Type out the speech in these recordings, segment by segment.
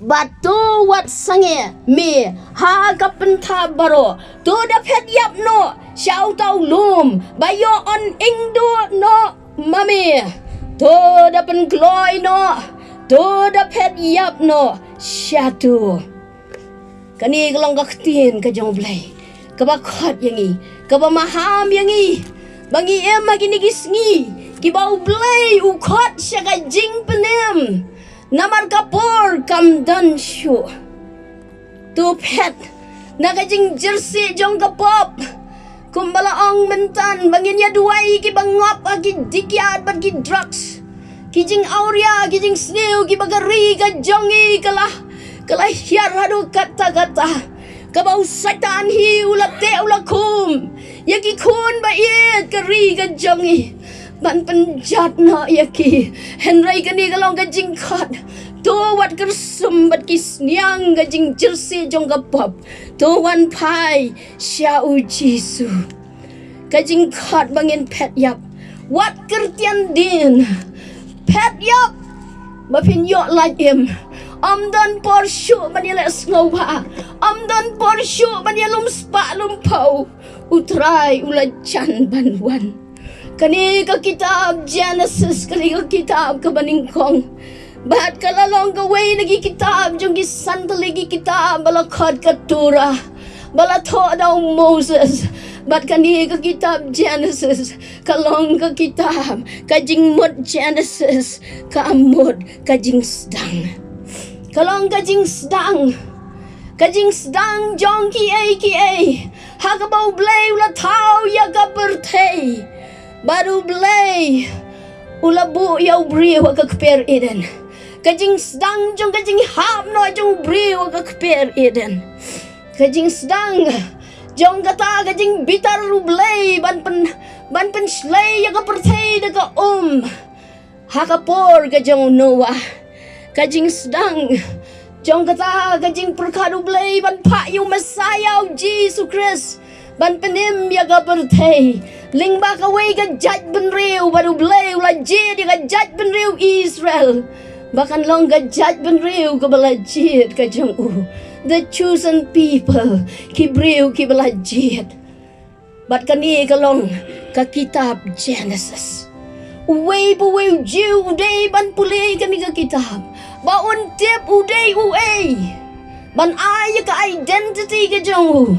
batu wat sange me ha kapenta baro to da phet yap no shau tau lum bayo on ingdo no mami to da pen gloi no to da phet yap no shatu kani kelong ka ktin ka jong blai ka ba khot yangi ka ba maham yangi bangi em magini gisngi ki ba U Blei U khot sha ka Jingpynim namar Khubor kam dan shu tu pet naga jing jersey jong ka pop kumbala ong mentan bangin ya duai ki bangop ki dikyat bat ki drugs ki jing auria ki jing snew ki bagari ka jongi kalah hiar hadu kata ka bau satan hi ula te ula kum ya ki kun ba iet ka ri ka jongi ban penjat na ya ki henry kani kalong ka jing khot to wat kersum bat ki sniang ka jing jersey jong ka pop to wan pai sha u jisu ka jing khot bangin pet yap wat kertian din pet yap ba phin yo la em dan por shu ban ya snow ba dan por shu ban ya lum spa lum pau utrai ula chan ban wan kani ka kitab Genesis kani ka kitab ka baningkong bahat kalalong ka way nagi kitab jong gi santali gi kitab bala khot katura bala tho daw Moses bat kani ka kitab Genesis kalong ka kitab ka jing mot Genesis ka amot ka jing sedang kalong ka jing sedang jong ki ai ha ka ba U Blei ula thau ya ka birthday baru Blei ula bu ya ubri wa ka kper eden kajing sedang jong kajing hap no jong ubri wa ka kper eden kajing sedang jong kata kajing bitar U Blei ban pen slay ya ka perthei de ka ha ka por ka jong Noah kajing sedang jong kata kajing perkat U Blei ban pa yu Messiah Jesus Christ ban penim ya ka perthei ling ba ka way ka judge ben riu baru Blei ula jid ka judge ben riu Israel bahkan long ka judge ben riu ka bala jid ka jong the chosen people ki briu ki bala jid bat kani ka long ka kitab Genesis way bu way jiu day ban pulih kani ka kitab ba un tip uday uay ban ay ka identity ka jong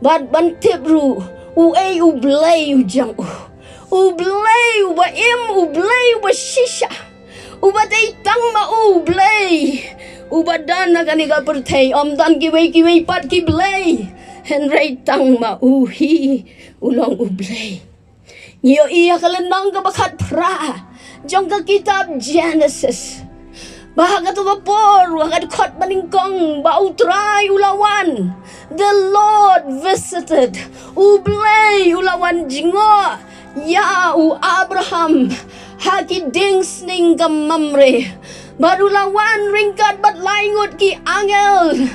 bat ban tip ru U Blei U jang U Blei U ba im U Blei U ba shisha U ba day tang ma U Blei U ba dan na kani ka perthei dan ki way pat ki Blei henry tang ma U hi ulong U Blei nyo iya kalenang ka bakat pra jong ka kitab Genesis bahaga to vapor wagad khot maningkong ba utray ulawan the Lord visited U Blei ulawan jingo ya U Abraham haki ding sning ka mamre barulawan ringkat bat laingot ki angel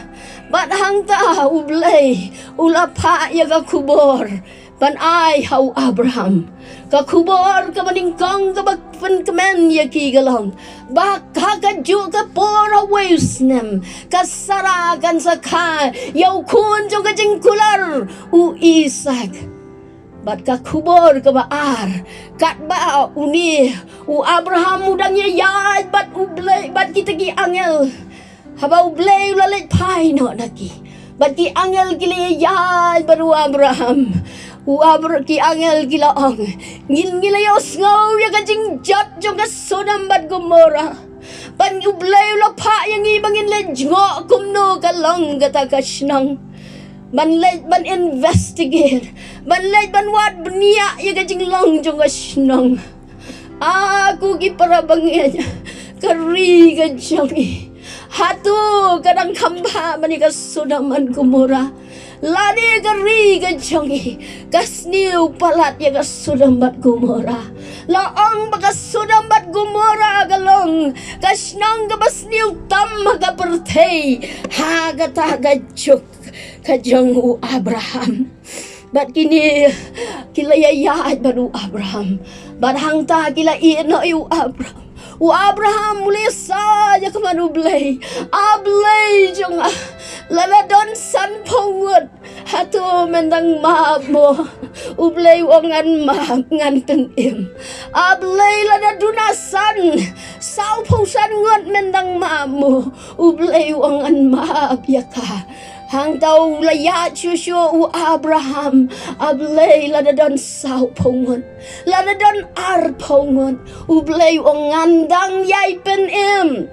bat hangta U Blei ulapa ya ka Khubor ban ai hau Abraham ka Khubor ka maningkong ka bagpen kemen ya ki galong baka ka ju ka por awesnem ka saragan sa ka yaw kun jong ka jingkular U Isaac bat ka Khubor ka baar kat ba uni U Abraham udangnya yad bat U Blei bat kita ki angel haba U Blei ulalit pai no naki bat ki angel kili yad baru Abraham ki angel gilaong ngilayos ngaw ya kajing jat jong ka Sodom bat Gomora ban U Blei ula pa yang ibangin le jngo kumno kalong kata kasnang ban investigate ban wat benia ya kajing long jong kasnang aku ki parabangnya kari ka jongi hatu kadang kamba mani ka Sodom bat Gomora lari gari ka jongi kasniu palat ya ka Sodom bat Gomora laong baka Sodom bat Gomora galong kasnang ka basniu tam ka perthei ha ka ta ka juk ka jong U Abraham bat kini kila yayat baru Abraham bat hangta kila ino U Abraham U Abraham mulai saja ke madu Blei. A Blei jonga. Lala don san pongut. Hatu mendang maaf mo. U Blei wangan maaf ngan penim. A Blei lada dunasan. Sau pausan ngot mendang maaf mo. U Blei wangan maaf ya ka. Hang tau layak cucu u Abraham. A Blei lada don sau pongut. Lada don ar pongut. U Blei wangan dang yai penim.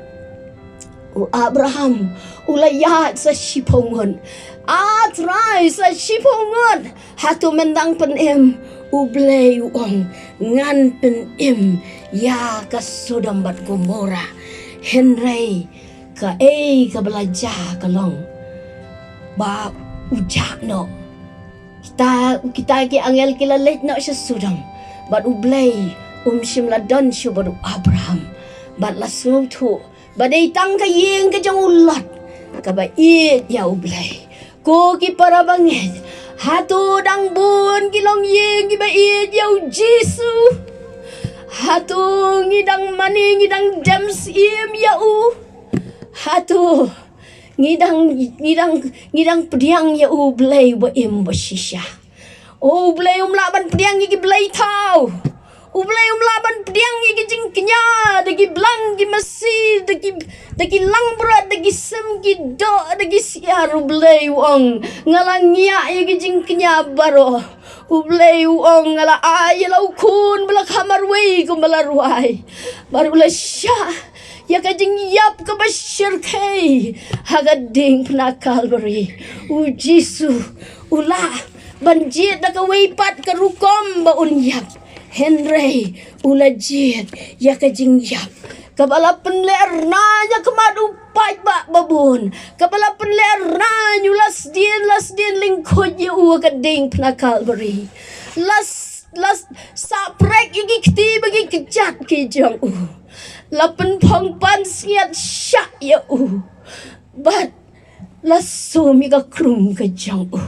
U Abraham ulayat sa sipongon. Atray sa sipongon. Hatu mendang penim. U Blei uang ngan penim. Ya ka Sodom bat Gomora. Henry ka ka belajar kalong. Ba ujak no. Kita ki angel kila let no sa Sodom. Bat u Blei simla don siya baru Abraham. Bat la tu. Badai tang ka yeng ka jang ulat. Ka ba it ya u Blei. Ko ki para bangit. Hatu dang bun kilong yeng ki ba it ya u Jesu. Hatu ngidang mani ngidang James im ya u. Hatu ngidang pediang ya u Blei ba im ba shisha. O Blei laban pediang ki Blei tau. Ublay laban pediang gi jing kenya dagi blang gi masih dagi langbrat dagi sem gi do dagi siar ublay wong ngalangia gi jing kenya baro ublay wong ngala ay lau kun bala kamarway kum bala ruai baru la sya ya ka jing yap ka bashir kai hagading pna Calvary u Jesu ula banjit da ka weipat ka rukom ba unyap Henry ulajit ya ka jingyap kabala penler nanya kemadu pai ba babun kabala penler nanya las din lingkod ya u ka ding pna Calvary las saprek igi kti bagi kejat ki jong u lapen pong pan siat syak ya u but Lasumi ka krum ka jang u.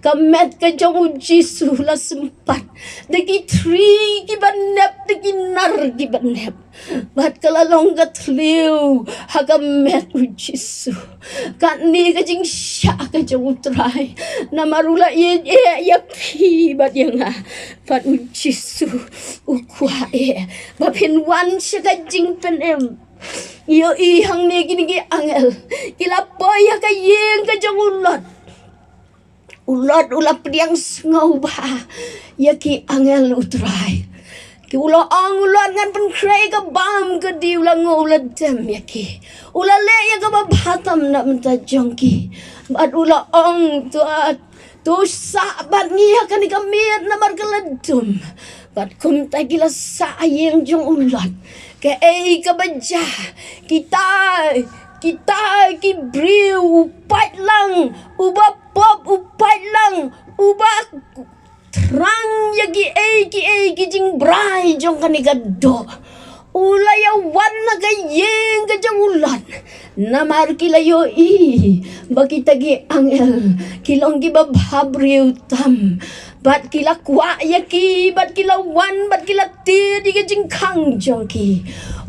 Kamet ka jang u Jesu la sempat. Dagi tri ki banep, dagi nar ki banep. Bat kalalong ka tliw. Hagamet u Jesu. Kani ka jing sya ka jang u try. Namarula ya pi bat yang ha. Bat u Jesu u kwa Bapin siya ka Jingpynim. Iyo ihang ni gini angel kilapoy ka yeng ka jang ulot pediang ngau ba ya ki angel utrai ki ulo ang ulot ngan pen kray ka bam ka di ulang ulat dem ya ki ulale ya ka babatam na menta jongki bat ulo ang tu sa bat niya ka ni kamit na margaladum bat kum tagila sa ayeng jong ulot ke kabaja kita ki briu upat lang uba pop upat lang uba terang ya ki jing brai jong kanigado ulaya wan ka yeng ka jang ulat namar kilayo bagi tagi angel kilong ki babhabriu tam bat kila kwa ya ki bat kila wan bat kila ti di ka jing kang jong ki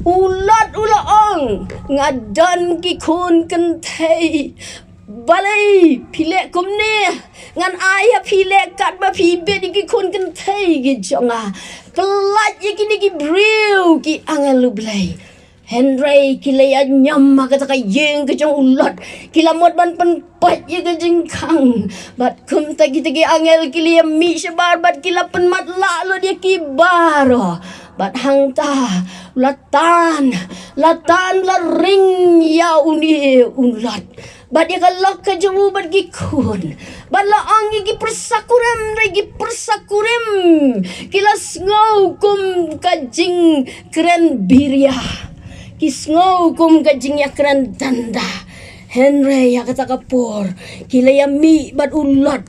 ulat ulaong ngadan ki kun kentei balai pilek kumne ngan ayah pilek kat ba pibe di ki kun kentei ki jonga pelat ya kini ki briu ki angel U Blei Henry kila ya nyamma kata ka yeng ke jong ulat kila mod ban pen pat ya ke jingkang bat kum tagi angel kila ya mi sebar bat kila pen mat la lo dia ki baro bat hang ta latan la ring ya uni ulat bat dia kalok ke jong bat ki kun bat la angi ki persakurem kila ngau kum ka jing keren biria kisngau kum kajing yakran tanda Henry ya kata kapor kila ya mi bat ulat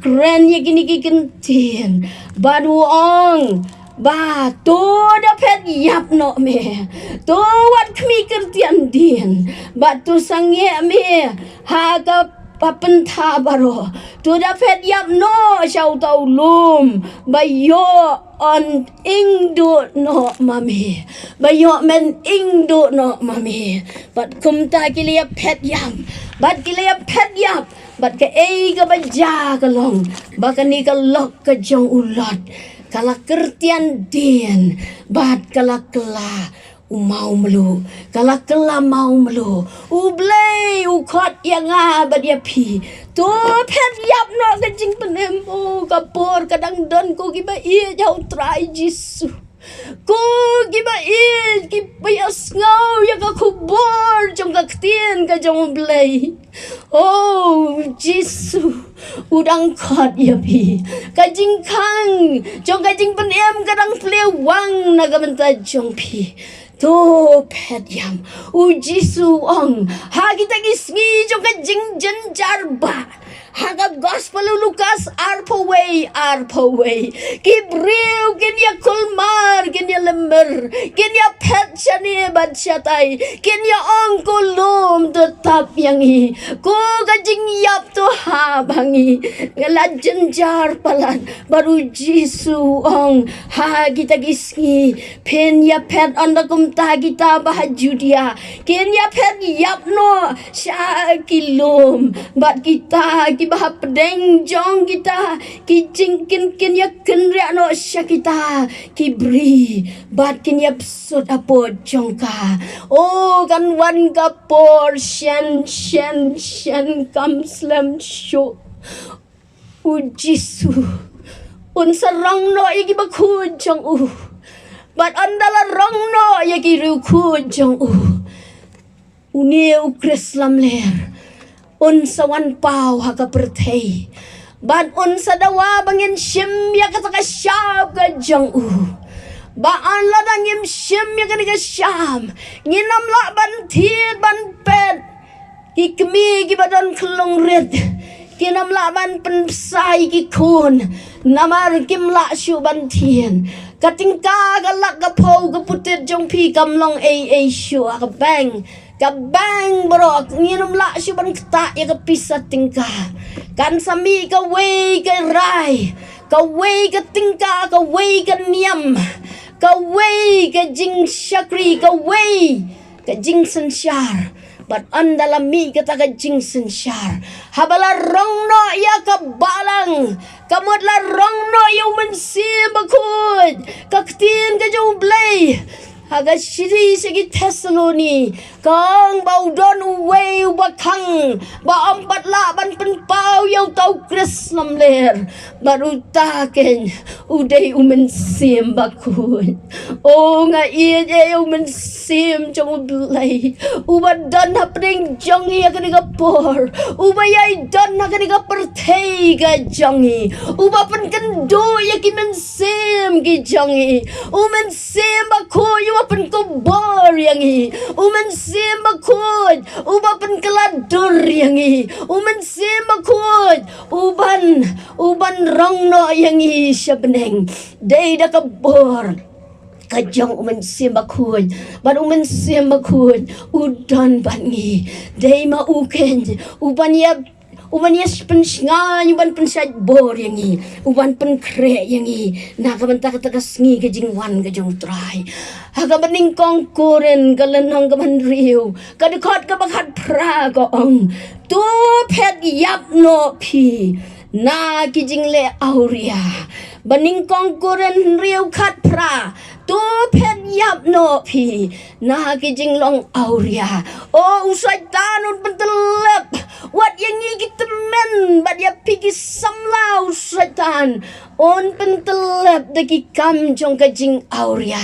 keren ya gini kikentin badu ong ba to dapat yap no me to wat kmi kertian din ba tu sangye me ha papen tha baro tu da phet yap no shau tau lum bayo on ing do no mami bayo men ing do no mami bat kum ta kilia phet yam bat kilia phet yap bat ke ka baja ka long bakani ka lok ka jong ulot kala kertian dien bat kala kala mau melu kala kala mau melu U Blei U khot ianga badia pi to phet yap no ka Jingpynim o Khubor kadang don ko giba ia jau try jisu ko giba ia ki payas ngau ya ka Khubor jong ka ktien ka jong Blei oh jisu udang khot ya pi ka jingkang jong ka Jingpynim kadang plewang na ka benta jong pi to phet yam u jisu ong ha kita kismi jong ka jingjen jarba ha ka gospel Lukas arpaway ki brew kin ya kulmar kin ya lember kin ya phet chani bad chatai kin ya ong kulum tetap yang hi ko ka jing yap to ha bangi ngala jenjar palan baru jisu ong ha kita kismi pen ya phet on the ta kita bahaju dia ken ya phet yap no sha kilum bat kita ki bah pedeng jong kita ki jingkin ken ya kenria no sha kita ki bri bat ken ya sut apo jong ka oh kan wan ka por shen kam slam sho u jisu un sarang no igi bakhu jong But andala rong no yaki ruku jong Uniu krislam ler. Unsa wan pau haka pertei. But unsa dawa bangin shim ya kataka syab ka jong Ba an ladang yim shim ya kataka syam. Nginam la ban tiet ban pet. Ikmi gibadan kelong red. Kinam la ban pensai ki kun. Namar kim la syu ban tien. Katingka galak ka po ka putit jong pi kamlong a syu ka bang bro nginum la syu ban kta ya ka pisa tingka kan sami ka wei ka rai ka wei ka tingka ka wei ka niam ka wei ka jing shakri ka wei ka jing sensyar But andala mi kata ka jing sensyar habala rong no ya ka balang kamot la rong no yung mensim bakut kaktin ka jong Blei haga shiri segi Tesaloni kang bau don uwe ubakang ba ampat la ban penpau yau tau krislam ler baru taken udai umensim bakut oh nga iya je umensim jong Blei ubadan hapring jongi akan digapor ubayai don akan digapertei ga jongi ubapan kendo yaki mensim ki jongi umensim bakut ubapan Khubor yang hi umensim bakut ubapan keladur yang hi umensim bakut uban rong no yang hi syabneng dei da Khubor kajong umensim bakut ban umensim bakut udan bangi dei ma uken uban ya pensinga uban pensat bor yang hi uban penkre yang hi na kabanta katakas ngi kajingwan kajong try haga bening kong kuren galenong kaman riu kadekot kabakat pra goong tu phet yap no pi na kijing le auria bening kong kuren riu kat pra tu phet yap no pi na kijing long auria oh usai tanun pentelep wat yang kita men bad ya pigi samlau setan on pentelep deki kam jong kajing auria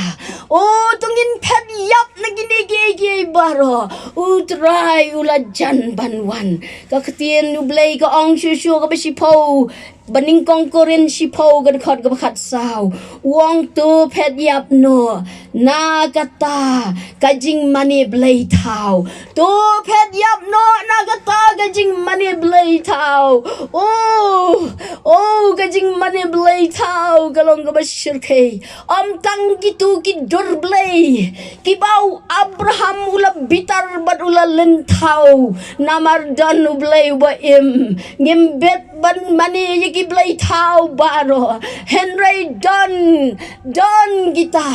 oh tungin phet yap lagi nege baro utrai ulajan banwan ka ketien U Blei ka ong shu ka besipo bening kong koren sipo ka khot ka khat sao wong tu phet yap no na kata kajing mani Blei thau tu phet yap no na kata kajing mani Blei thau oh kajing mani Blei Blei tau galong gabashirke tang gitu ki dur Blei ki bau Abraham ula bitar bat ula lentau namar dan U Blei wa ngimbet ban mani yiki Blei tau baro Henry don kita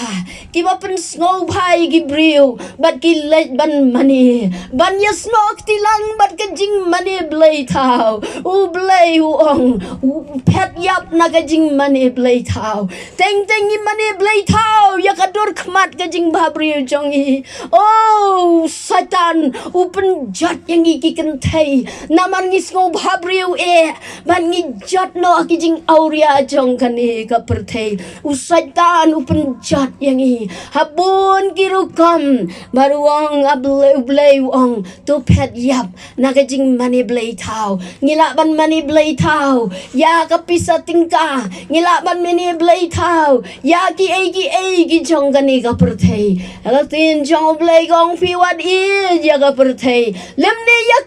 ki ba pen snow bhai ki briu bat ki let ban mani ban ya snok tilang bat ke jing mani Blei tau U Blei ong pet yap na ke jing mani Blei tau teng i mani Blei tau ya kadur khmat ke jing babriu jongi oh satan u penjat yang iki kentai namar ngis ngo babriu ban ngi jat no ki jing auria jong kani ka perthei u satan u penjat yang i habun kirukam baruang U Blei ong tu pet yap na ke jing mani Blei tau ngila ban mani Blei tau ya ka pisa tingka ngila ban mani Blei tau ya ki ki jong kani ka perthei ala tin jong U Blei gong fi wat ya ka perthei lemne ya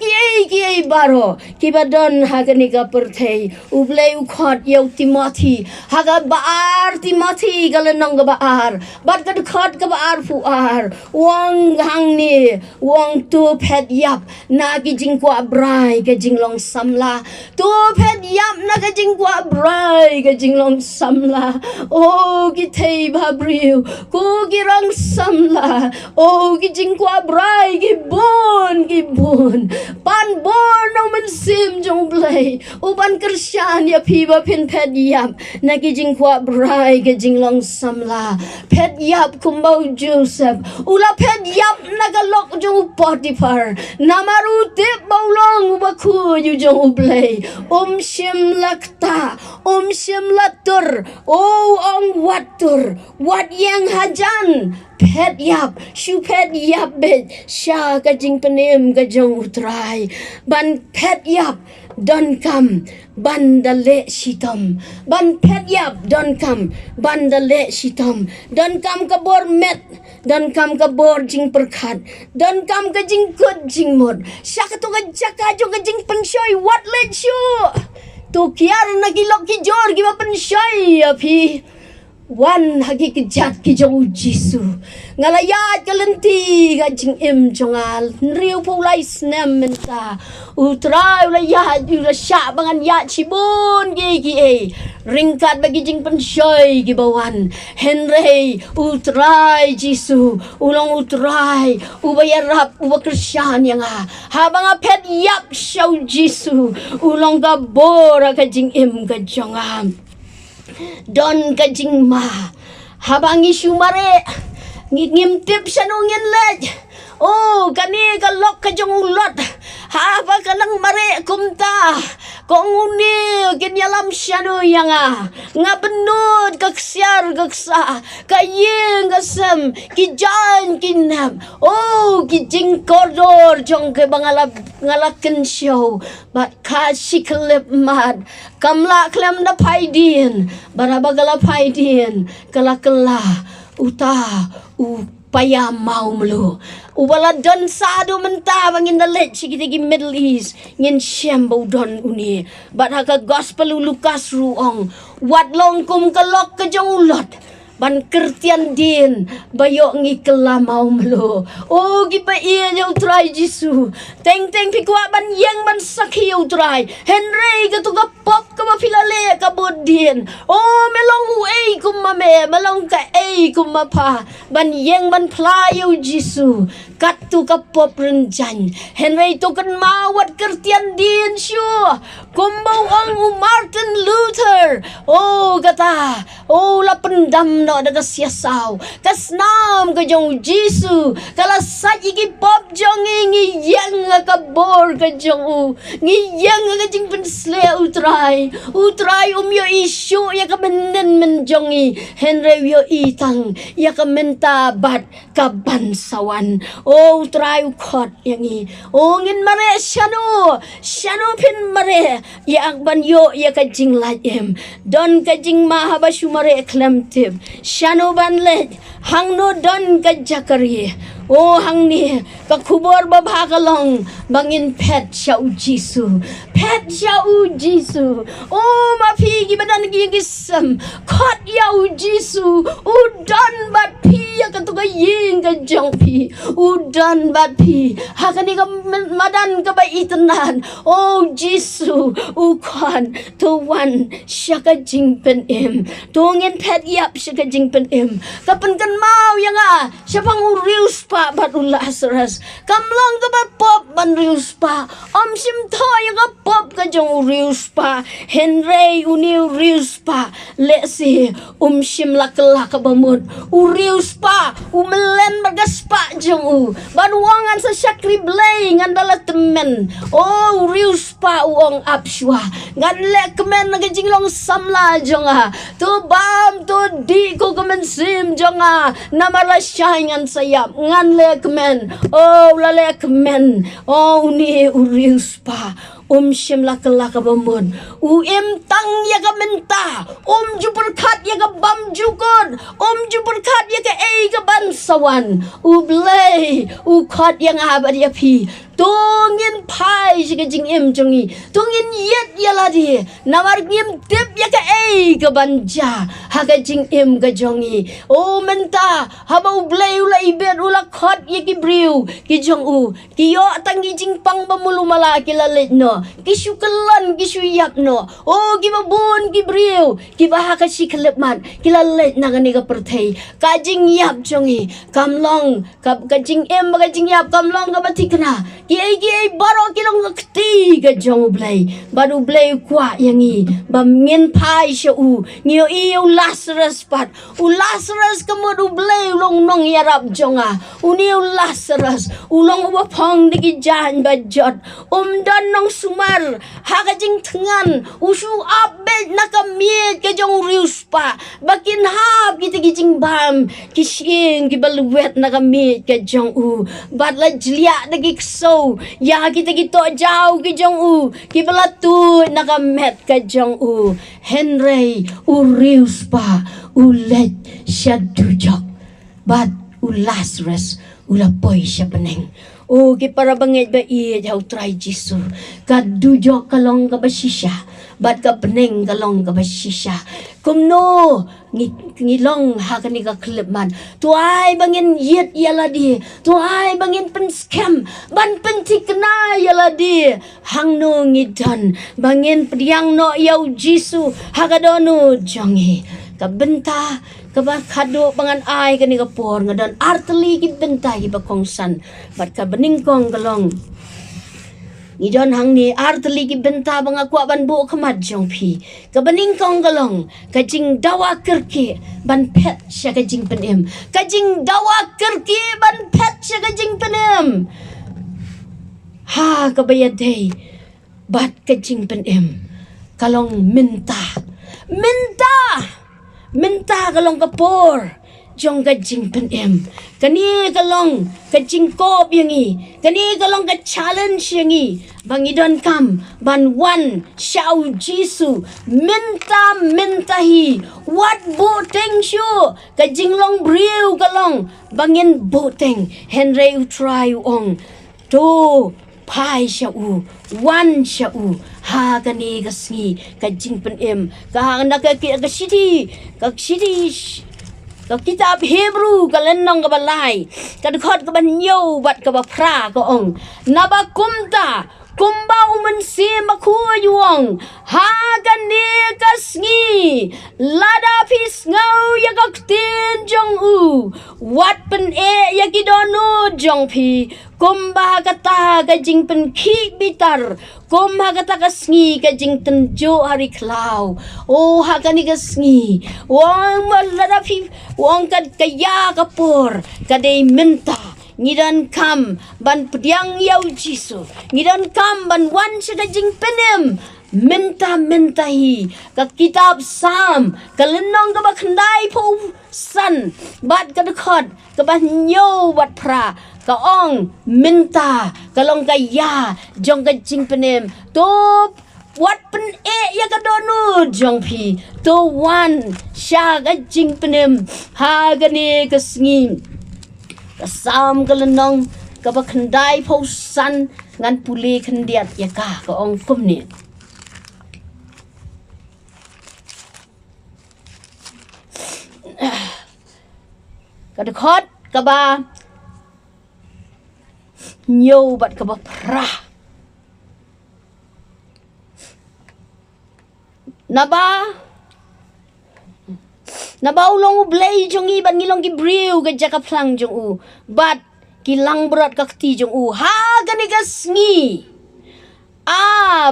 ki baro ki badon ha kani ka perthei U Blei u khot yau Timothy ha ga baar Timothy galenong ga baar bat ka khot ka baar fu ar wong hang ni wong tu pet yap na ki jing kwa brai ka jing long samla tu pet yap na ka jing kwa brai ka jing long samla oh ki thei babriu ku ki rang samla oh ki jing kwa brai ki bon pan bon no man sim jong Blei u ban Krishan ya phi ba phin pet yap na ki jing kwa brai ka jing long samla pet yap kumbau Joseph ula pet yap na ka lok jong Potiphar namaru te baulong ba khu yu jong U Blei shim lakta shim latur oh ong watur wat yang hajan pet yap shu pet yap bet sha ka Jingpynim ka jong utrai ban pet yap don kam bandale shitam ban pet yap don kam bandale shitam don kam ka bor met don kam ka bor jing perkhat don kam ka jing kut jing mod sha ka to ka jaka jo ka jing pensoi wat let shu to kiar na ki lok ki jor ki ba pensoi aphi wan hagi ki jat ki jong Jisu ngalayat kalenti ga jing jongal riu pulai snem menta utrai la ya la sha bangan ya chibun ki ringkat bagi jing pensoi ki bawan Henry utrai Jisu ulong utrai ubayarap ubakrsyan yang habang pet yap show Jisu ulong ga bora ka jing ka jongam don ka jing ma habang isu mare ngimtip sanungin lej oh kani ka lok ka jong ulot haba ka lang mare kumta kong uni kinyalam syanu yang nga benut kaksyar kaksa kayeng gasam ki jan kinam oh ki jing koridor jong ke bangalap ngalaken show bat ka siklep mad kamla klem na paidin barabagala paidin kala uta paya mau melu ubala don sadu menta bangin dalet sikitigi Middle East ngin syambo don uni bat haka gospel Lukas ruong wat long kum kalok ke jong ulot ban kertian din bayok ngi kela mau melu oh gi pa iya yo try Jisu teng pikwa ban yang ban sakhi yo try Henry ka to ka pop ka ba filale ka bodin oh melong kum mame melong ka kum mapa ban yang ban pla yo Jisu kat tu ka pop renjan Henry to kan mawat kertian din syo kumbau ang Martin Luther oh kata oh la pendam no daga siasaw kasnam ka jong Jisu kala saji ki pop jong ngi yang ka bor ka jong ngi yang ka jing pensle utrai yo isu ya ka menen men jongi Henry yo itang ya ka menta bat ka bansawan oh utrai khot yangi oh ngin mare shanu pin mare ya ban yo ya ka jing lajem don ka jing ma haba shumare klemtib shano ban let hang no don ka jakari hang ni ka khubor ba bha ka long bangin pet shau Jisu pet shau Jisu ma phi gi badan gi gisam khot yau Jisu dan bat phi ka tu ka ying ka jong phi dan bat phi ha ka ni ka madan ka ba itanan Jisu kwan to one shaka Jingpynim tongin pet yap shaka Jingpynim kapan kan mau yang siapang urius pa bat Lazarus kamlong ka ba pop ban rius pa sim tho yang ka pop ka jong urius pa Henry uniu rius pa lesi sim lakla ka bamut urius pa umelen bagas pa jong ban wangan sa Sakri Blei ngandala temen urius pa uong apswa ngan lek men nagajinglong samla jong tu bam tu di ko kemen sim jong namar la ngan sayap ngan lek men la lek men uni urius pa sim lakla ka bamut tang ya ka menta jupur khat ya ka bam jukon jupur khat ya ka ka ban sawan U Blei khot yang abad ya phi tongin pai shiga jingim jongi tongin yet yaladi namar ngim tip ya ka ka banja haga jingim ga jongi menta haba U Blei ula ibet ula khot ya ki briu ki jong ki yo tangi jingpang bamulu mala ki lalit no ki syukelan ki syuyap no ki babun ki briu ki bahaka shiklipman ki lalit nagani ka perthei ka jing yap jongi kamlong ka jingim ga jingyap kamlong ka batikna Kiai baro kilong kti ga jong Blei baru Blei kwa yangi bam ngin pai sha ngio Lazarus pat Lazarus kamod Blei long nong yarap jonga uni Lazarus ulong wa phong digi jan ba jot dan nong sumar haga jing thengan usu abet nakamie ga jong rius pa bakin hap kita gijing bam kising gibaluet nakamie ga jong bat la jlia dagi so ya kita gitu jauh ke jong ki belatu nakamet ke jong Henry urius pa ulet syadujok bat Lazarus ulapoy siya peneng ki para bangit ba jauh try Jisu kadujok kalong ka basisya bat ka peneng kalong ka basisya kumno ngilong hakani ka klipman tuai bangin yet yaladi tuai bangin pen scam ban pentik na yaladi hangno ngidan bangin priang no yau Jisu hagadono jongi kabenta kaba kado bangan ai kani ka por ngadan arteli ki benta ki bakongsan bat ka beningkong galong Idon hang ni arteli ki benta bang aku ban bu khamat jong phi ka baning kong galong ka jing dawa kerki ban pet sya ka Jingpynim ka jing dawa kerki ban pet sya ka Jingpynim ka bayadei bat ka Jingpynim kalong minta kalong kapor jong ka Jingpynim kani kalong ka jingkop yangi kani kalong ka challenge yangi bangidon kam ban wan shau Jisu minta hi what boteng shu ka jinglong briu kalong bangin boteng Henry try ong to pai shau wan shau kani kasngi ka Jingpynim ka city ka kitab Hebrew kalenong ka balay kadkhot ka banyo bat ka ba pra ka ong nabakumta kumba umansi makuyuang kani kasngi lada pis ngau yakaktin jong wat pen yakidono jong pi kumba kata ka Jingpen ki bitar kumba kata kasngi ka Jingten jo hari klau hakani kasngi wang malada pi wang kad kaya kapor kadai minta ngidan kam ban pediang yau Jisu ngidan kam ban wan sya Jingpynim minta hi ka kitab Sam kalenong ka ba khandai po san bat ka dekhot ka ba nyo bat pra ka ong minta kalong kaya jong ka Jingpynim to wat pen ya ka donu jong pi to wan sya ka Jingpynim gani kasngi kasam kalenong kabakandai pausan ngan puli kendiat yaka ka ong kumni kada khot kaba nyo bat kaba prah Naba ulong U Blei jong i ban ngilong ki briu ga jaka plang jong u bat kilang berat ka kti jong u ha gani ga sngi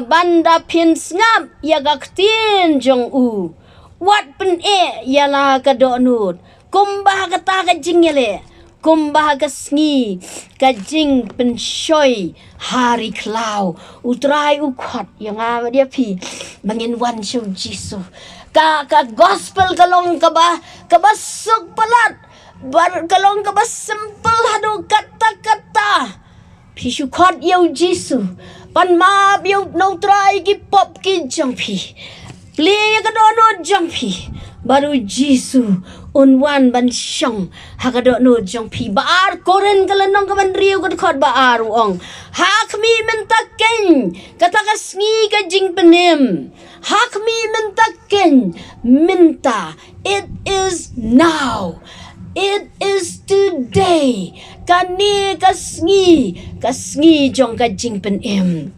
banda pin ngap ya ga ktin jong u wat pen ya la ka do nut kumbah ka ta ka jingyele kumbah ka sngi ka jing pen shoy hari klau utrai u khot yang dia pi bangin wan show jisu ka gospel kalong ka ba suk palat bar kalong ka ba simple hadu kata pishu khot yau jisu pan ma yau no try ki pop ki jampi play ka dono jampi baru jisu unwan ban syong hakado no jampi baar koren kalanong ka ban riu ka khot baar ong hakmi mentaken kata ka sngi ka jingpynim hakmi mentaken minta it is now it is today kani kasngi jong ka jingpynim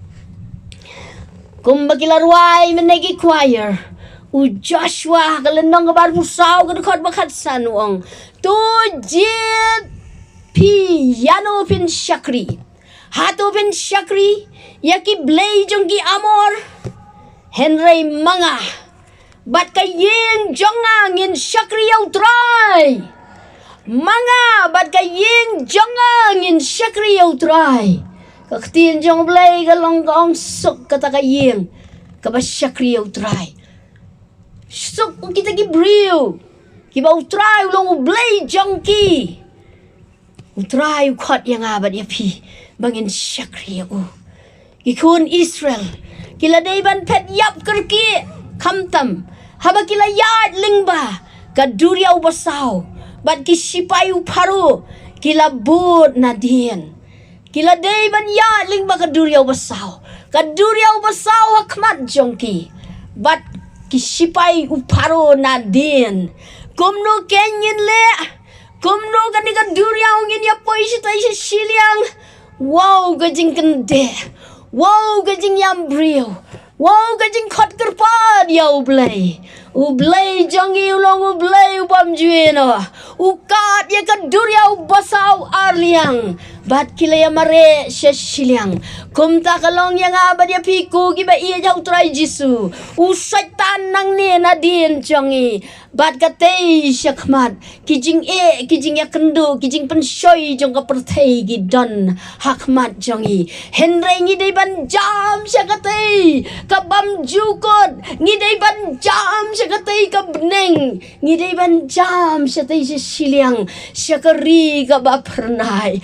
kumbakilarwai menegi choir u Joshua kalenong kabar pusau ka khot bakat sanuong tu jit pi yano pin shakri hatu pin shakri yaki Blei jong ki amor Henry manga bat ka ying jonga ngin shakri yau try manga bat ka ying jonga ngin shakri yau try kaktin jong Blei kalong kaong sok kata ka ying ka ba shakri yau try sok kita ki briu ki ba utrai ulong U Blei jong ki utrai khot yang abat ya pi bangin shakri u ki kun Israel kila dei ban pet yap kerki kamtam haba kila yat lingba ka duriau basau bat ki sipai paru kila bud nadien kila dei ban yat lingba ka duriau basau hakmat jongki bat ki sipai uparo nadien kumno kenyin le kumno kani ka duriau ngin ya poi sitai siliang wow gajing kende wow gajing yam brio wow gajing khot kerpad ya U Blei jangi ulong U Blei ubam jueno ukat ya ka duriau basau arliang bat kila ya mare siliang kumta kalong yang abad ya piku giba iya jau try jisu usaitan nang ne nadin jangi bat katei syakmat kijing ya kendu kijing pensoi jong ka perthei gidon hakmat jangi henrei ngi dei ban jam syakatei ka bam jukot ngi dei ban jam syakatei ka beneng ngi dei ban jam syatei siliang syakari ka ba pernai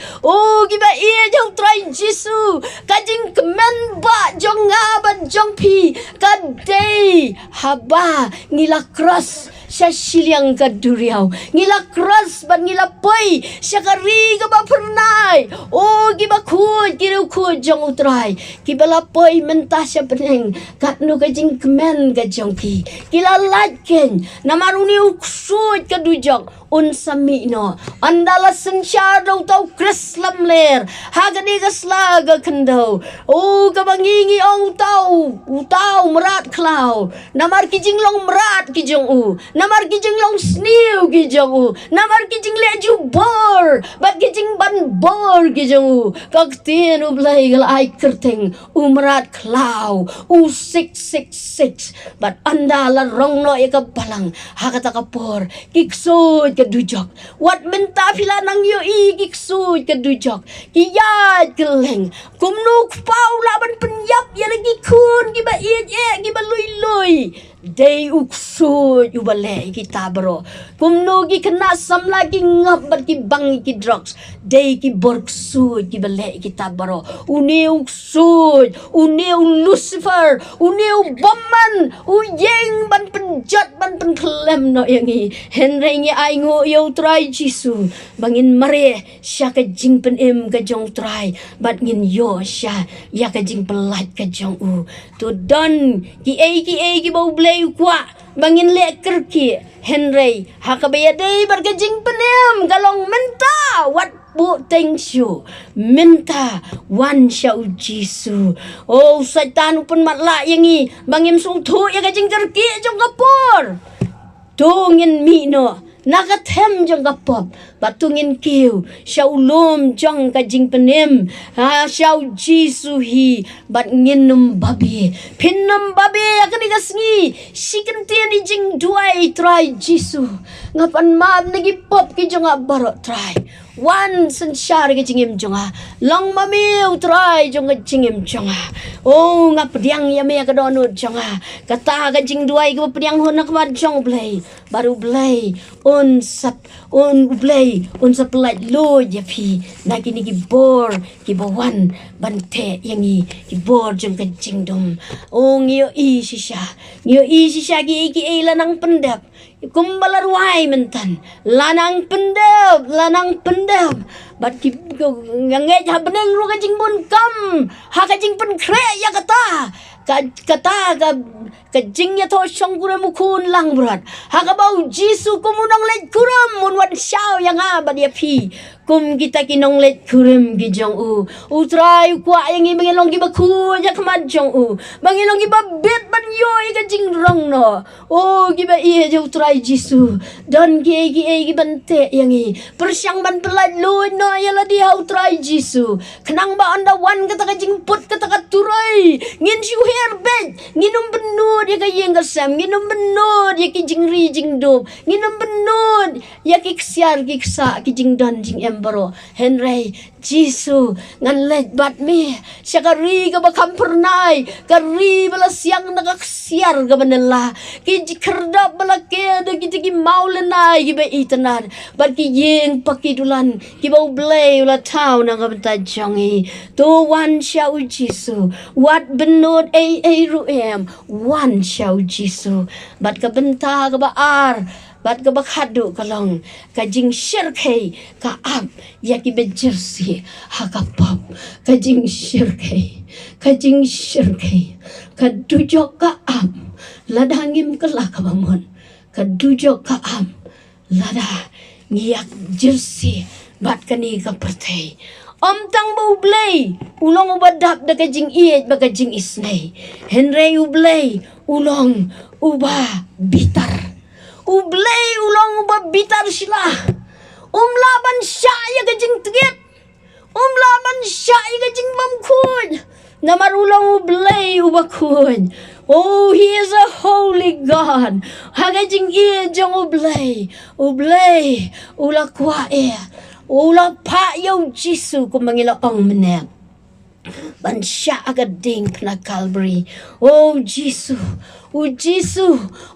giba iya jau try jisu kajing kemen ba jong abad jong pi kadei haba ngila cross sya siliang ka duriau ngila cross ban ngila poi syakari ka ba pernai giba khut kiru khut jong utrai kibala poi mentah sya beneng kat nu kajing kemen ka jong pi kila latken namaruni uksut ka dujok un samino andala sensyar dau tau krislam ler hagani kaslaga kendo kabangingi ong utau merat klau namar kijing long merat kijong namar kijing long sniu kijong namar kijing leju bor bat kijing ban bor kijong kaktin U Blei gal ai kerteng merat klau 666 bat andala rong no ya balang hakata kapor kiksut kedujok wat menta pila nang yo kiksut kedujok kiyat keleng kumnu pau laban penyap ya lagi kun giba giba lui dei su ubale kita bro kumno ki kena samla ki ngap bat ki bang ki drugs dei ki bork su ki bale kita bro uneu su uneu Lucifer uneu bomman uyeng ban penjat ban penklem no yangi henry ngi ai ngo yo try jisu bangin mare sya ka Jingpynim ka jong try bat ngin yo sya ya ka jing pelat ka jong u to don ki ki bau blei kwa bangin le kerki henry hakabaya dei bar ka Jingpynim galong menta wat bu thank you minta wan syau jisu oh satan pun matla yangi bangim sung thu ya ka jing kerki jong kapur tungin mi no nakatem jong kapop batungin kiu syau lom jong ka Jingpynim ha syau jisu hi bat nginum babi pinnum babi akan digasngi sikentia ni jing duai try jisu ngapan mab nagi pop ki jong barok try wan sen syar ke jingim jonga long mamiu try jong jingim jonga oh ngap diang ya me ka donut jonga kata ka jing duai ke pediang hon nak mat jong blei baru blei un blei un saplat lo ya pi na kini ki bor ki bawan bante yangi ki bor jong ka jingdom oh ngio i shisha ki lanang pendap kumbalarwai mentan lanang pendap bat ki ngangej ha beneng ru ka jing bun kam ha ka jing pen kre ya kata ka jing ya to shong kure mukun lang berat ha ka bau jisu kumunong let kuram mun wan syau yang ha ba dia pi kum kita kinong let kuram gi jong u try kwa yang i bangilong gi baku ja kmat jong u bangilong gi ba bet ban yo i ka jing rong no oh gi ba i je try jisu don gi bante yang i persyang ban pelat lu no ya la dia try jisu kenang ba anda wan kata ka jing put kata ka turai ngin syu her bet nginum benud ya ka yeng ka sam nginum benud ya ki jing ri jing dop nginum benud ya ki ksiar ki ksa ki jing don jing embaro henry jisu ngan let bat me syakari ka bakam pernai kari bala siang na ka ksiar ka banela ki kerdap bala ke de ki maulenai ki ba itanar bat ki yeng pakidulan ki bau blei ula tau na ka banta jongi to wan syau jisu wat benod ai ruem wan syau jisu bat ka benta ka baar bat ka bakhadu kalong ka jing syirkei ka am ya ki bejersi ha ka pop ka jing syirkei ka dujok ka am ladangim kelak ka bangun ka dujok ka am lada ngiyak jersi bat kani ka pertei om tang bu blei ulong ubadap da ka jing iet ba ka jing isnei henry u blei ulong uba bitar u blei ulong uba bitar sila laban syaya ka jing tegit laban syaya ka jing mamkud namar ulong u blei uba kun oh he is a holy god haga jing iet jong u blei ula kwa ula pa yo jisu ko mangila ong menem ban sya aga ding na Calvary oh jisu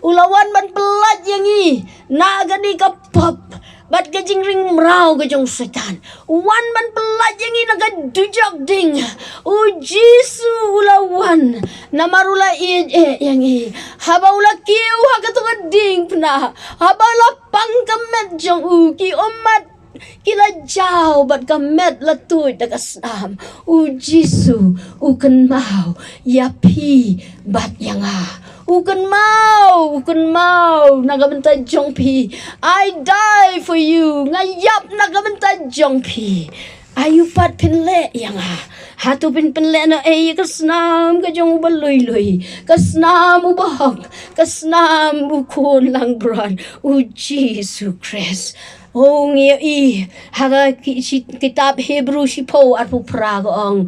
ulawan man pelat yang i na aga di ka pop bat ka jing ring mrau ka jong setan wan man pelat yang i naga dujak ding oh jisu ulawan namarula yang i haba ula kiu ha ka to ding pna haba la pang kamet jong ki omat kila jauh bat kamet latui dagasam jisu uken mau ya pi bat yang uken mau naga benta jong pi I die for you ngayap naga benta jong pi ayu pat penle yang hatu penle na kasnam ka jong baloi kasnam ubahak kasnam ukon lang bran jisu Christ oh ngia i haga kitab Hebrew si po at pupra gong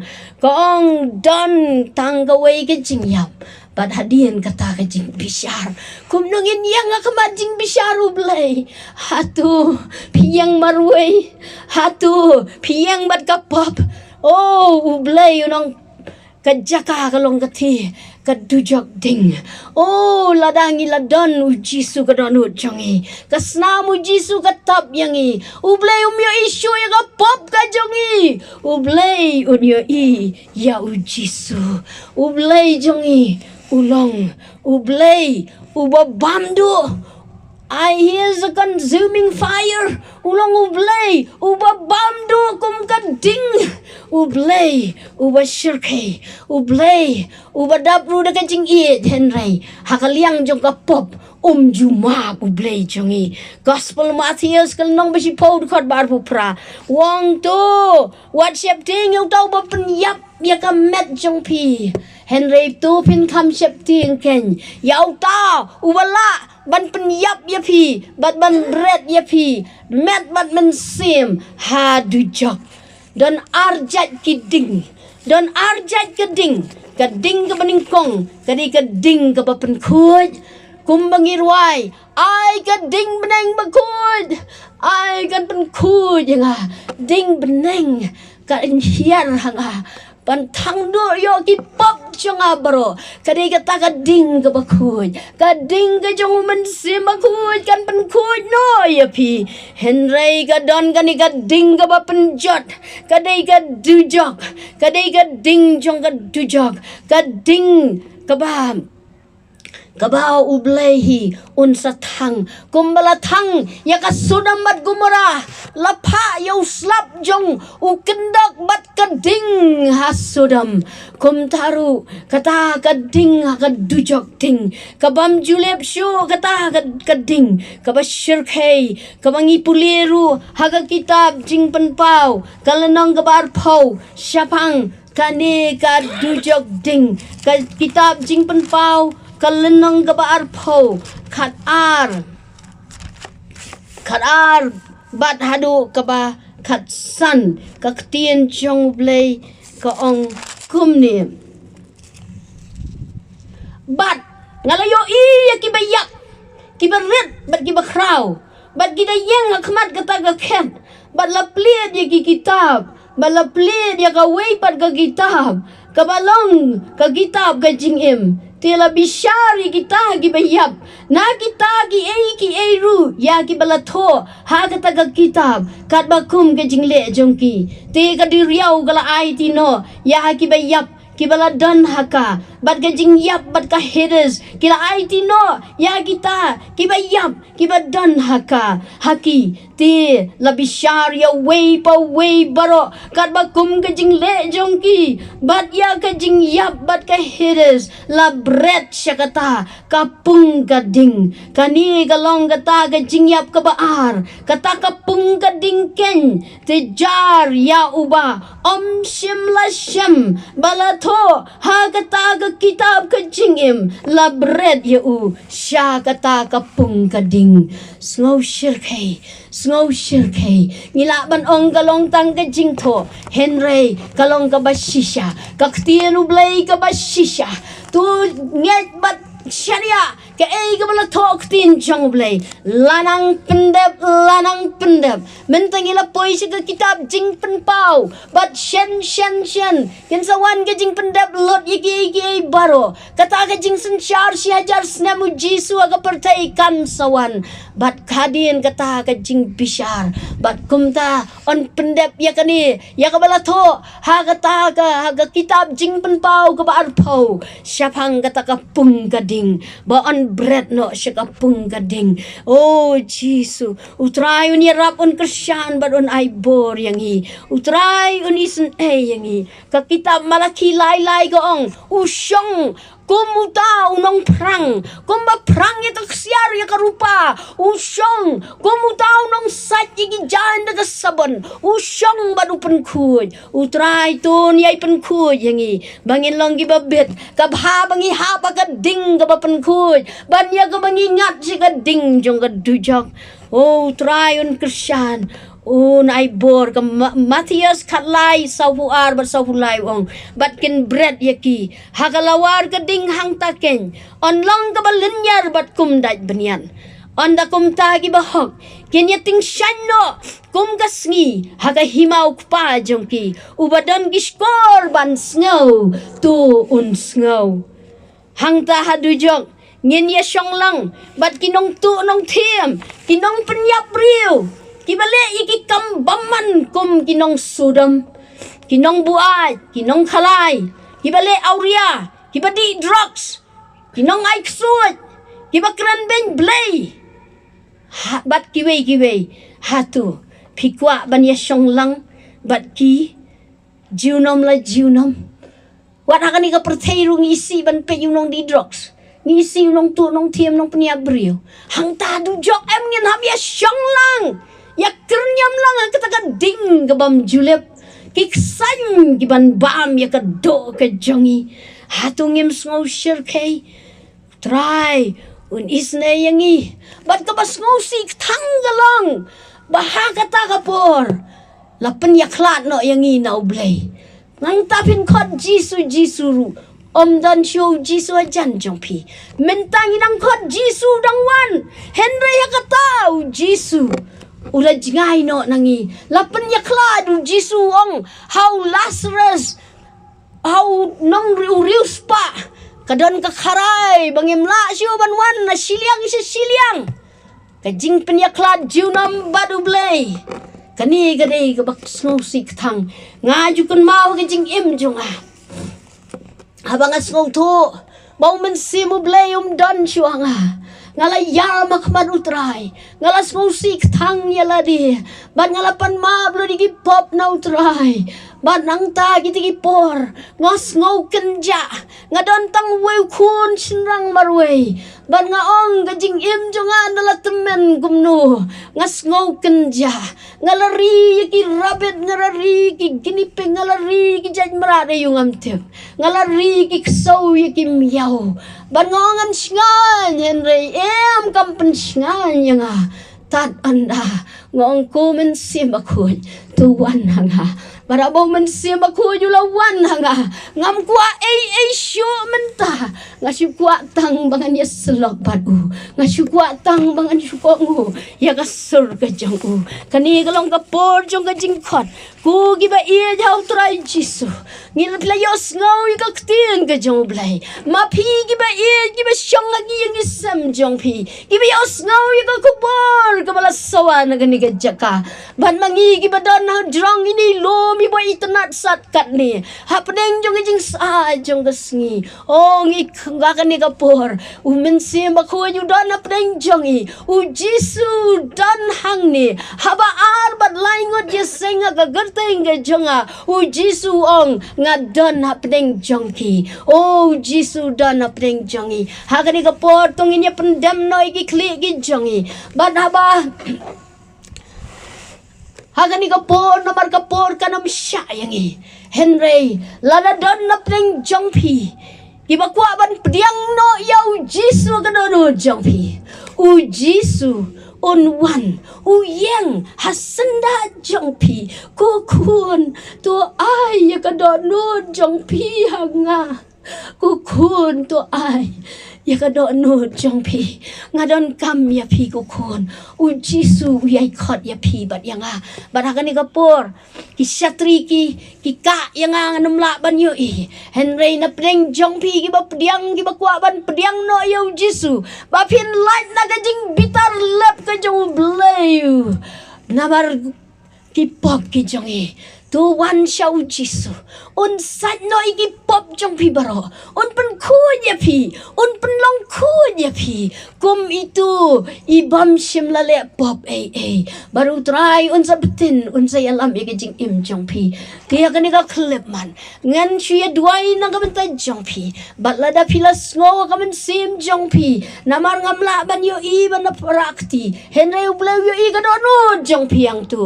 don tanggaway ka jingyap bat hadian kata ka jing bisyar kumnungin yang akamat jing bisyar ublay hatu piyang marway hatu piyang bat kapap oh ublay yunong ka jaka ka long ka ti ka dujok ding. Oh ladangi ladon u Jisu ka don u jongi. Ka snam u Jisu ka tap yangi. U Blei umyo isu ya ka pop ka jongi. U Blei unyo i ya u Jisu. U Blei jongi ulong. U Blei u babamdu. I hear the consuming fire. Ulang u Blei, u babamdu kum kading. U Blei, u basyirke. U Blei, u badapru da kajing iet Henry. Hakaliang jong ka pop. Juma u Blei jongi. Gospel Matthias kal nong basi pod khot bar pupra. Wong tu, what shep ting yu tau ba pen yap ya ka met jong pi. Henry tu pin kam shep ting ken. Yau ta, u bala. Ban penyap ya pi, bat ban bread ya pi, met bat men sim ha du jok. Don arjat kiding, don arjat keding ke beningkong, kadi keding ke bapen kuj, kumbangirwai, ai keding beneng bakut, ai kad pen kuj nga, ding beneng ka inhiar hanga. Pan thang do yo ki pop changa baro kadai kata ka ding ka bakuj ka ding ka jong men sim bakuj kan pen kuj no ya pi Henry ka don ka ni ka ding ka ba pen jot kadai ka dujok kadai ka ding jong ka dujok ka ding ka ba kabau u Blei hi un sathang kumbala thang ya ka sudam bat gumara lapa yo slap jong u kendak bat kading ha sudam kum taru kata kading ha ka dujok ding kabam julep shu kata kading kabasyir khay kabangi puliru ha ka kitab jing penpau kalenong kabar pau syapang kani ka dujok ding ka kitab jing penpau kalenong gabaar po kat ar bat hadu kaba kat san kaktien jong Blei kaong kumni bat ngalayo iya kibayak kibaret bat kibakraw bat gidayeng akmat kata kaket bat lapliat ya ki kitab bat lapliat ya kaway pat ka kitab kabalong ka kitab ka jingim tila bishari kita gi bayap na kita gi ru ya gi balato ha kata ga kitab kat bakum ke jingle jongki te ka diriau gala ai tino ya gi bayap ki baladan haka bat ga jing yap bat ka headers kila ai tino ya kita ki bayap ki badan haka haki te la bishari ya way baro kat bakum ke jingle jongki bat ya ka jing yap bat ka headers la bread syakata kapung gading kani galong kata ka jing yap ka baar kata kapung gading ken te jar ya uba shim la shim balato ha kata ka kitab ka jingim la bread ya u sya kata kapung gading snow shirkay ngila ban ong galong tang ka jingto Henry kalong ka basisya kaktien u Blei ka basisya tu nget bat syariah ke ka bala tok tin jong Blei lanang pendep mentangila poi sa kitab jing penpau bat shen ken sawan ke jing pendep lot yiki baro kata ke jing sensyar si hajar snamu Jisu aga pertai kan sawan bat kadin kata ke jing bishar bat kumta on pendep ya kani ya ka bala to ha kata ka kitab jing penpau ka bar pau syapang kata ka pung gading ba on bread no siya ka pung gading oh Jisu utray un yarap un Krisyan bat un ay bor yang hi utray un isen yang hi ka kitab malaki lai gaong usyong kumuta unong prang kumba prang ya kaksiar ya karupa usyong kumuta unong sat yagi jan daga sabon usyong badu penkuj utray ton yay penkuj yangi bangin long gibabit kabha bangi hapa ka ding ka penkuj banya ka bangi ngat si ka ding jong ka dujok oh utray un Krisyan un ay bor ka Matthias katlay safuar bat safulay ong bat kin bread yaki hakalawar ka ding hang taken on long ka balinyar bat kumdaj banyan Onda kum tagi bahok. Kenya ting shano. Kum kasngi. Haga himau kpa jongki. Ubadan gishkor ban snow. Tu un snow. Hang ta hadu jong. Ngin ya syong lang. Bat kinong tu nong tiam. Kinong penyap riu. Kibale iki kambaman kum kinong sudam. Kinong buat. Kinong kalay. Kibale auria. Kibadi drugs. Kinong aiksut. Kibakran ben blay. Bat kiwei hatu pikwa ban ya syong lang bat ki jiunom la jiunom wat hakani ka perthei rung isi ban pe yunong di drugs ngisi nong tu nong thiam nong pnia brio hang ta du jok em ngin ham ya syong lang ya kernyam lang ka ta ding ka bam julep kik san ki ban bam ya ka do ka jongi hatu ngim sngo shir kai try un isne yangi bat ka bas ngosik tanggalang bahaka ta kapor lapen yaklat no yangi na U Blei ngang tapin khot jisu ru dan show jisu ajan jongpi mentang inang khot jisu dang wan henry yakatau jisu ula jingai no nangi lapen yaklat du jisu ong how Lazarus how nong riu spa kadon ka kharai bangim la sio ban wan na siliang ka Jingpynim yaklat jiunam badu Blei kani gadei ka bak snow sik thang ngaju kan mau ka jing im jonga habang asngong to bau men simu Blei dan syuanga ngala ya makman utrai ngala snow sik thang yala di ban ngala pan ma blo di pop na utrai ban nang ta giti por ngos ngau kenja ngadon tang weu kun sinrang marwei ban nga ong gajing im jonga nala temen gumno ngas ngau kenja ngalari ki rabet ngalari ki ginipe ngalari ki jaj marade yung amtep ngalari ki ksau ki miao ban ngongan singan henry em kampen singan yanga tat anda ngong kumen simakun tuwan hanga para bau mensim aku jula wan hanga ngam kwa syo menta ngasu kwa tang bangan ya selok padu ngasu kwa tang bangan syukongu ya kasur ka jangu kani kalong ka por jong ka jingkot ku giba ia jau trai jisu ngil playos ngau ka ktin ka jong Blei ma phi giba ia giba syong lagi yang isam jong phi giba yos ngau ka Khubor ka bala sawan ka ni ka jaka ban mangi giba don ha drong ini lo mi boy itanat sat kat ni hapneng jong jing sa jong gasngi oh ngi khanga kan ni kapor u men sim ba khu ju don hapneng jong i u jisu don hang ni haba ar bat laingot je senga ka gerteng ga jonga u jisu ong nga don hapneng jong ki oh jisu don hapneng jong i ha kan ni kapor tong ini pendam noi ki klik ki jong i ban haba Hagan ni kapor namar kapor kanam syayangi Henry lada don na peng jongpi kiba kwa ban pediang no yau jisu kadono jongpi u jisu on wan u yang hasanda jongpi ko kun to ai kadono jongpi hanga ko kun to ai ya kadono jongpi ngadon kam ya pi ko kun u jisu yai khot ya pi bat yanga barakan ni kapor ki syatri ki ka yanga namla ban yo i henry na peng jongpi ki ba pediang ki ba kwa ban pediang no yo jisu ba pin light na ka jing bitar lep ka jong Blei namar ki pop ki jong i tu wan shau jisu un sat no iki pop jong pi baro un pen khu ya pi un pen long khu ya pi kum itu ibam shim la le pop baru try un sabetin un saya lam ya jing im jong pi kia kan ka klep man ngan shuya duai na ka benta jong pi bat la da pilas ngo ka men sim jong pi namar ngamla ban yo i ban prakti henry U Blei yo i ka do no jong pi yang tu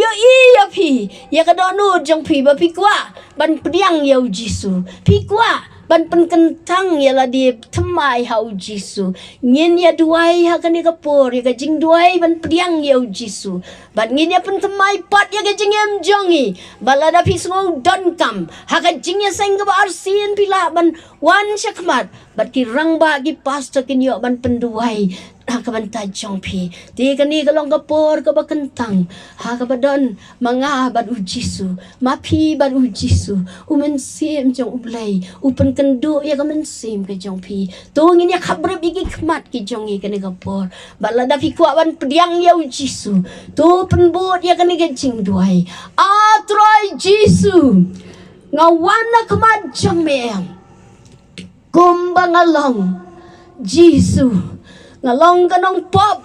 yo i ya pi ya ka do no jong pi ba pi kwa ban pediang yau jisu pi kwa ban pen kentang ya la di temai hau jisu ngin ya duai ha kan ka por ya ka jing duai ban pediang yau jisu ban ngin ya pen temai pat ya ka jing em jongi balada pi sngo don kam ha ka jing ya seng ka bar sin pila ban wan syakmat bat ki rang ba ki pastor kin yo ban penduai Hakabanta jongpi ti kani kalong kapor ka bakentang hakabadon manga bad ujisu mapi bad ujisu umensim jong ublei upen kendo ya kamensim ke jongpi tongin ya kabre bigi kmat ki jongi kani kapor balada pi kuawan pediang ya ujisu to penbot ya kani ke jing duai atrai jisu ngawana kemat jongme kumbang along jisu ngalong kanong pop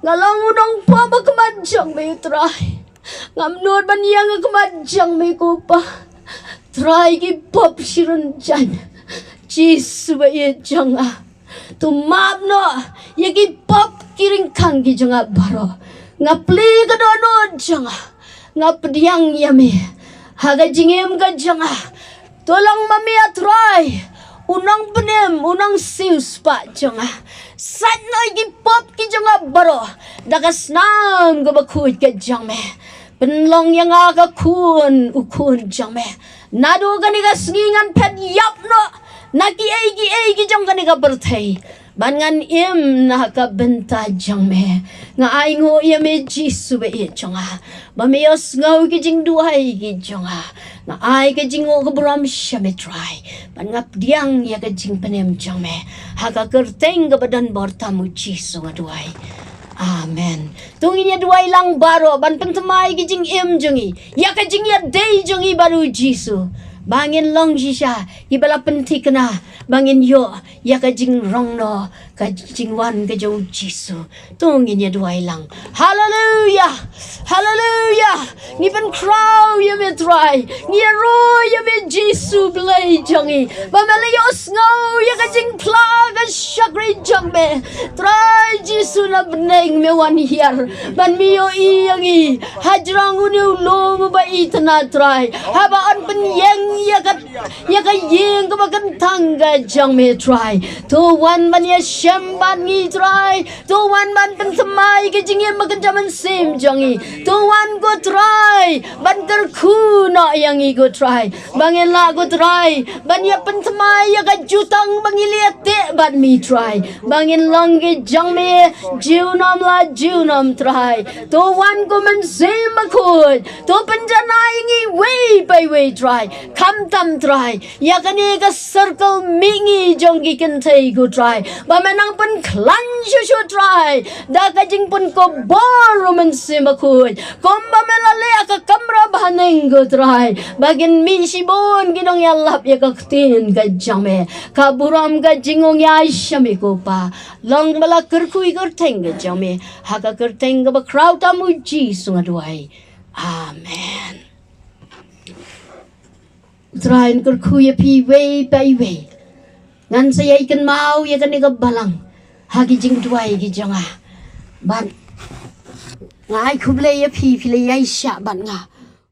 ngalong udong pop kemadjang may try ngamnod baniyang kemadjang may kupa try ki pop siron jan jisu ba ye janga tumap no yagi pop kiring kang ki janga baro ngapli kadono janga ngapdiang yami haga jingem ka janga tolong mami atry unang penem unang sius pa janga sat lagi pop ki janga baro dakas nam ga bakut ka jangme penlong yang aga kun ukun jangme nado gani ga singan pet yap no naki egi jang gani ga berthai bangan im na ka benta jangme nga ai ngo yame jisu be janga bamios ngau ki jing duai ki janga nga ai ka jingo ka bram shame try ban ngap diang ya ka jingpynim jangme haka kerteng ka badan bortamu jisu ngaduai amen tungin ya duai lang baro ban pentemai ki jing im jongi ya ka jing ya dei jongi baru jisu bangin long shisha ibala pentik na bangin yo ya ka jing rong no ka jing wan ka jo jisu tungin ya duai lang hallelujah hallelujah ni pen crow ya me try ni ro ya me jisu blei jangi bamale yo snow ya ka jing pla ka shakri jang me try jisu na bneng me wan hier ban mi yo iangi hajrang unu lo ba itna try haba an pen yang ya ka yeng ka bakan tangga jang me try to wan ban ya shem ban ngi try to wan ban pen samai ke jing yem makan jaman sim jangi to wan go try ban ter khu no yang i go try bangin la go try ban ya pen samai ya ka jutang bangiliat te ban mi try bangin long ge jang me jiunam try to wan go man sim makut to penjana ingi way by way try kam tam try ya kani ka circle mingi jongi kan thai go try ba manang pen klan shu try da ka jing pun ko bor man simakut kom ba melale ka kamra bahaneng go try bagin min sibon ginong ya lap ya ka tin ka jame ka buram ka jingong ya shami ko pa long bala kerkui ker teng ga jame ha ka ker teng ga ba crowd amu ji sunga duai amen Train kerkui pi way by way ngan saya ikan mau ya kan ni ka balang hagi jing duai gi janga ban ngai Khub Blei ya pi le ya sha ban nga